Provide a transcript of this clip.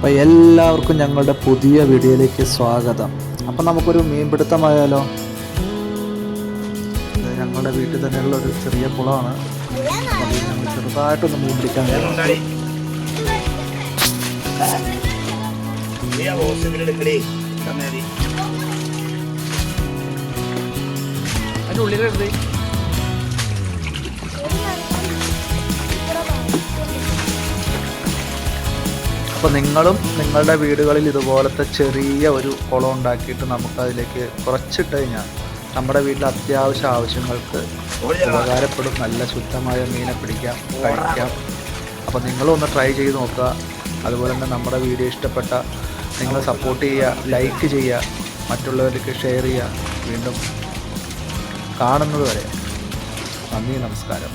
അപ്പോൾ എല്ലാവർക്കും ഞങ്ങളുടെ പുതിയ വീഡിയോയിലേക്ക് സ്വാഗതം. അപ്പോൾ നമുക്കൊരു മീൻപിടുത്തമായാലോ? ഞങ്ങളുടെ വീട്ടിൽ തന്നെയുള്ള ഒരു ചെറിയ കുളമാണ്. അതിൽ ഞങ്ങൾ ചെറുതായിട്ടൊന്ന് മീൻ പിടിക്കാൻ അപ്പോൾ നിങ്ങളും നിങ്ങളുടെ വീടുകളിൽ ഇതുപോലത്തെ ചെറിയ ഒരു കുളം ഉണ്ടാക്കിയിട്ട് നമുക്കതിലേക്ക് കുറച്ചിട്ട് കഴിഞ്ഞാൽ നമ്മുടെ വീട്ടിലെ അത്യാവശ്യ ആവശ്യങ്ങൾക്ക് ഉപകാരപ്പെടും. നല്ല ശുദ്ധമായ മീനെ പിടിക്കാം, കഴിക്കാം. അപ്പോൾ നിങ്ങളും ഒന്ന് ട്രൈ ചെയ്ത് നോക്കുക. അതുപോലെ തന്നെ നമ്മുടെ വീഡിയോ ഇഷ്ടപ്പെട്ട നിങ്ങൾ സപ്പോർട്ട് ചെയ്യുക, ലൈക്ക് ചെയ്യുക, മറ്റുള്ളവർക്ക് ഷെയർ ചെയ്യുക. വീണ്ടും കാണുന്നത് വരെ നന്ദി, നമസ്കാരം.